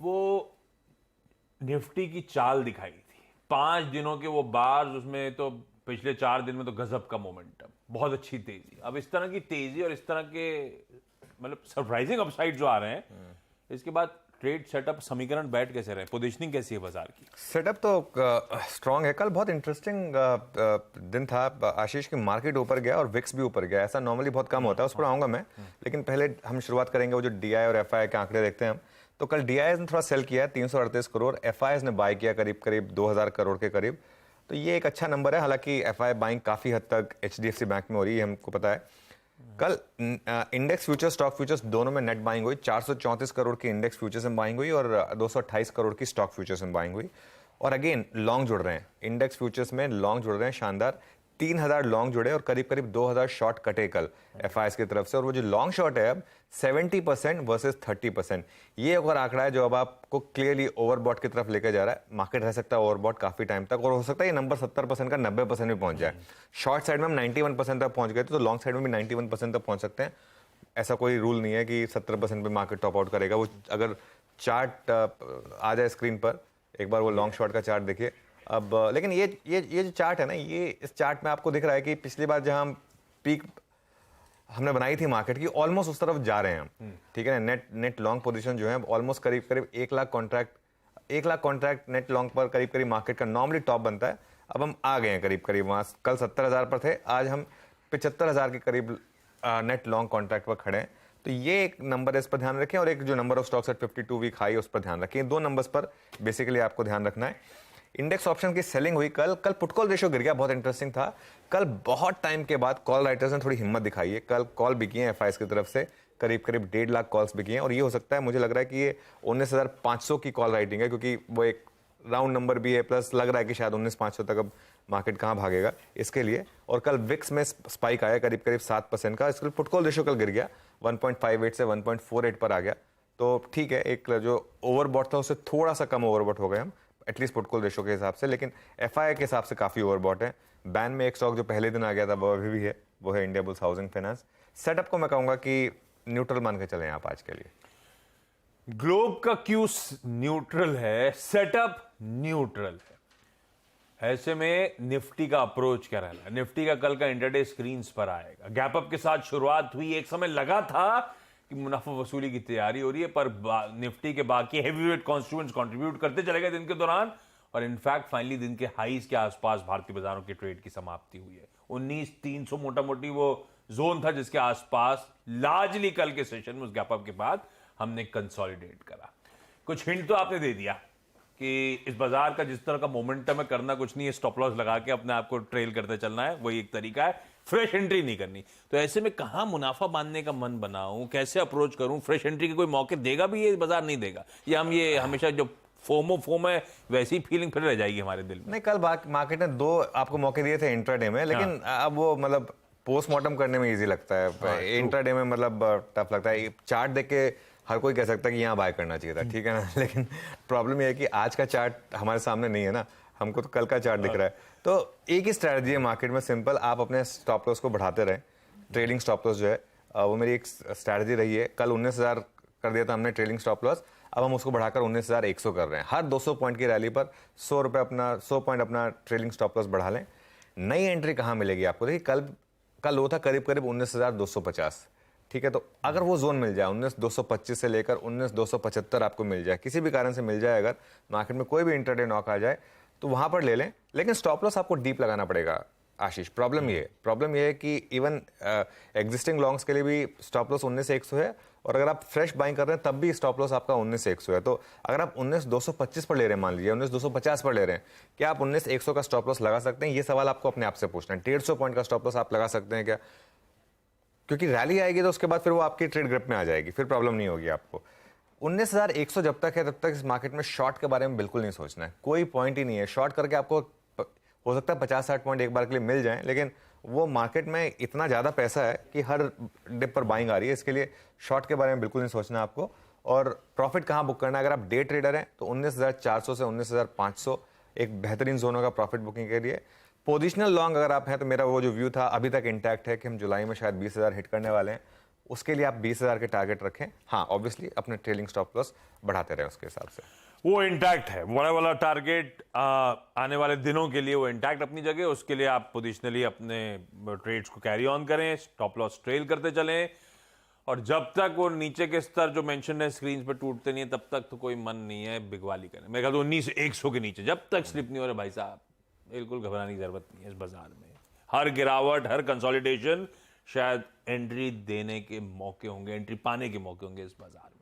वो निफ्टी की चाल दिखाई थी 5 दिनों के वो बार्स, उसमें तो पिछले 4 दिन में तो गजब का मोमेंटम, बहुत अच्छी तेजी। अब इस तरह की तेजी और इस तरह के मतलब सरप्राइजिंग अपसाइड जो आ रहे हैं, इसके बाद ट्रेड सेटअप समीकरण बैठ कैसे रहे, पोजीशनिंग कैसी है बाजार की? सेटअप तो स्ट्रांग है। कल बहुत इंटरेस्टिंग दिन था आशीष की, मार्केट ऊपर गया और विक्स भी ऊपर गया। ऐसा नॉर्मली बहुत कम होता है, उस पर आऊंगा मैं। लेकिन पहले हम शुरुआत करेंगे वो जो डीआई और एफआई के आंकड़े देखते हैं हम। तो कल डीआई ने थोड़ा सेल किया 338 करोड़, एफआई ने बाय किया करीब करीब 2000 करोड़ के करीब। तो ये एक अच्छा नंबर है। हालांकि एफआई बाइंग काफी हद तक एचडीएफसी बैंक में हो रही है, हमको पता है। कल इंडेक्स फ्यूचर्स स्टॉक फ्यूचर्स दोनों में नेट बाइंग हुई। 434 करोड़ की इंडेक्स फ्यूचर्स में बाइंग हुई और 228 करोड़ की स्टॉक फ्यूचर्स में बाइंग हुई। और अगेन लॉन्ग जुड़ रहे हैं, इंडेक्स फ्यूचर्स में लॉन्ग जुड़ रहे हैं शानदार। 3000 लॉन्ग जुड़े और करीब करीब 2000 शॉर्ट कटे कल एफआईएस की तरफ से। और वो जो लॉन्ग शॉर्ट है अब 70% वर्सेस 30%, ये अगर आंकड़ा है जो अब आपको क्लियरली ओवरबॉट की तरफ लेकर जा रहा है। मार्केट रह सकता है ओवरबॉट काफी टाइम तक, और हो सकता है ये नंबर 70% का 90% भी पहुंच जाए। शॉर्ट साइड में हम 91% तक पहुंच गए थे, तो लॉन्ग साइड में भी 91% तक पहुंच सकते हैं। ऐसा कोई रूल नहीं है कि 70% पे मार्केट टॉप आउट करेगा। वो अगर चार्ट आ जाए स्क्रीन पर, एक बार वो लॉन्ग शॉर्ट का चार्ट देखिए अब। लेकिन ये जो चार्ट है ना, ये इस चार्ट में आपको दिख रहा है कि पिछली बार जहां पीक हमने बनाई थी मार्केट की, ऑलमोस्ट उस तरफ जा रहे हैं हम। ठीक है ना, नेट लॉन्ग पोजीशन जो है ऑलमोस्ट करीब करीब 1 लाख कॉन्ट्रैक्ट नेट लॉन्ग पर करीब करीब मार्केट का नॉर्मली टॉप बनता है। अब हम आ गए हैं करीब करीब वहां। कल 70,000 पर थे, आज हम 75,000 के करीब नेट लॉन्ग कॉन्ट्रैक्ट पर खड़े हैं। तो ये एक नंबर है, इस पर ध्यान रखें। और एक जो number of stocks at 52 week high, उस पर ध्यान रखें। दो नंबर्स पर बेसिकली आपको ध्यान रखना है। इंडेक्स ऑप्शन की सेलिंग हुई कल पुट कॉल रेशियो गिर गया, बहुत इंटरेस्टिंग था। कल बहुत टाइम के बाद कॉल राइटर्स ने थोड़ी हिम्मत दिखाई है। कल कॉल बिकी है एफआईएस की तरफ से, करीब करीब 1.5 लाख कॉल्स बिकी हैं। और ये हो सकता है, मुझे लग रहा है कि ये 19,500 की कॉल राइटिंग है, क्योंकि वो एक राउंड नंबर भी है, प्लस लग रहा है कि शायद 19,500 तक अब मार्केट कहां भागेगा इसके लिए। और कल विक्स में स्पाइक आया करीब करीब 7% का। इसके पुट कॉल रेशियो कल गिर गया, 1.58 से 1.48 पर आ गया। तो ठीक है, एक जो ओवरबॉट था उससे थोड़ा सा कम ओवरबॉट हो गए हम, एटलीस्ट पुट कॉल रेशियो के हिसाब से। लेकिन एफआई के हिसाब से काफी ओवरबॉट है। बैन में एक स्टॉक जो पहले दिन आ गया था वो अभी भी है, वो है India bulls housing finance. Setup को मैं कहूंगा कि न्यूट्रल मान के चले आप आज के लिए। ग्लोब का क्यू न्यूट्रल है, सेटअप न्यूट्रल है। ऐसे में निफ्टी का अप्रोच क्या रहना है? निफ्टी का कल का इंटरडे स्क्रीन्स पर आएगा। गैप अप के साथ शुरुआत हुई, एक समय लगा था कि मुनाफा वसूली की तैयारी हो रही है, पर निफ्टी के बाकी हैवीवेट कॉन्स्टिट्यूएंट्स कंट्रीब्यूट करते चले गए दिन के दौरान। और इनफैक्ट फाइनली दिन के हाईज के आसपास भारतीय बाजारों की ट्रेड की समाप्ति हुई है। 19,300 मोटा मोटी वो जोन था जिसके आसपास लार्जली कल के सेशन में उस गैप अप के बाद हमने कंसोलिडेट करा। कुछ हिंट तो आपने दे दिया कि इस बाजार का जिस तरह का मोमेंटम है, करना कुछ नहीं है, स्टॉप लॉस लगा के अपने आप को ट्रेल करते चलना है, वही एक तरीका है। फ्रेश एंट्री नहीं करनी। तो ऐसे में कहां मुनाफा बांधने का मन बनाऊं, कैसे अप्रोच करूं? फ्रेश एंट्री के कोई मौके देगा भी ये बाजार, नहीं देगा? या हम ये हमेशा जो फोम है वैसी फीलिंग फिर रह जाएगी हमारे दिल में? नहीं, कल मार्केट ने 2 आपको मौके दिए थे इंट्राडे में, लेकिन अब वो मतलब पोस्टमार्टम करने में इजी लगता है। इंट्राडे में मतलब टफ लगता है। चार्ट देख के हर कोई कह सकता है कि यहाँ बाय करना चाहिए था, ठीक है ना। लेकिन प्रॉब्लम यह है कि आज का चार्ट हमारे सामने नहीं है ना, हमको तो कल का चार्ट दिख रहा है। तो एक ही स्ट्रैटेजी है मार्केट में, सिंपल, आप अपने स्टॉप लॉस को बढ़ाते रहें। ट्रेलिंग स्टॉप लॉस जो है वो मेरी एक स्ट्रैटेजी रही है। कल 19,000 कर दिया था हमने ट्रेलिंग स्टॉप लॉस, अब हम उसको बढ़ाकर 19,100 कर रहे हैं। हर 200 पॉइंट की रैली पर 100 पॉइंट अपना ट्रेलिंग स्टॉप लॉस बढ़ा लें। नई एंट्री कहाँ मिलेगी आपको? देखिए कल लो था करीब करीब 19,250, ठीक है। तो अगर वो जोन मिल जाए 19,225 से लेकर 19,275 आपको मिल जाए, किसी भी कारण से मिल जाए, अगर मार्केट में कोई भी इंटरडे नॉक आ जाए तो वहां पर ले लें। लेकिन स्टॉप लॉस आपको डीप लगाना पड़ेगा आशीष। प्रॉब्लम ये है कि इवन एग्जिस्टिंग लॉन्ग्स के लिए भी स्टॉप लॉस 19,100 है, और अगर आप फ्रेश बाइंग कर रहे हैं तब भी स्टॉप लॉस आपका 19,100 है। तो अगर आप 19,225 पर ले रहे हैं, मान लीजिए 19,250 पर ले रहे हैं, क्या आप 19,100 का स्टॉप लॉस लगा सकते हैं? ये सवाल आपको अपने आप से पूछना है। 150 पॉइंट का स्टॉप लॉस आप लगा सकते हैं क्या? क्योंकि रैली आएगी तो उसके बाद फिर वो आपकी ट्रेड ग्रिप में आ जाएगी, फिर प्रॉब्लम नहीं होगी आपको। 19,100 जब तक है तब तक इस मार्केट में शॉर्ट के बारे में बिल्कुल नहीं सोचना है। कोई पॉइंट ही नहीं है शॉर्ट करके। आपको हो सकता है 50-60 पॉइंट एक बार के लिए मिल जाएं, लेकिन वो मार्केट में इतना ज़्यादा पैसा है कि हर डिप पर बाइंग आ रही है। इसके लिए शॉर्ट के बारे में बिल्कुल नहीं सोचना आपको। और प्रॉफिट कहाँ बुक करना है? अगर आप डे ट्रेडर हैं तो 19,400 से 19,500 एक बेहतरीन जोन होगा प्रॉफिट बुकिंग के लिए। पोजिशनल लॉन्ग अगर आप हैं तो मेरा वो जो व्यू था अभी तक इंटैक्ट है कि हम जुलाई में शायद 20,000 हिट करने वाले हैं। उसके लिए आप 20,000 के टारगेट रखें। हाँ, ऑब्वियसली अपने ट्रेलिंग स्टॉप लॉस बढ़ाते रहें उसके हिसाब से। वो इंटैक्ट है, बड़ा वाला टारगेट आने वाले दिनों के लिए वो इंटैक्ट अपनी जगह। उसके लिए आप पोजिशनली अपने ट्रेड्स को कैरी ऑन करें, स्टॉप लॉस ट्रेल करते चलें, और जब तक वो नीचे के स्तर जो मेंशन है स्क्रीन पे टूटते नहीं है तब तक तो कोई मन नहीं है बिगवाली करने। मेरे ख्याल तो 19,100 के नीचे जब तक स्लिप नहीं हो रहा भाई साहब, बिल्कुल घबराने की जरूरत नहीं है। इस बाजार में हर गिरावट, हर कंसोलिडेशन शायद एंट्री देने के मौके होंगे, एंट्री पाने के मौके होंगे इस बाजार में।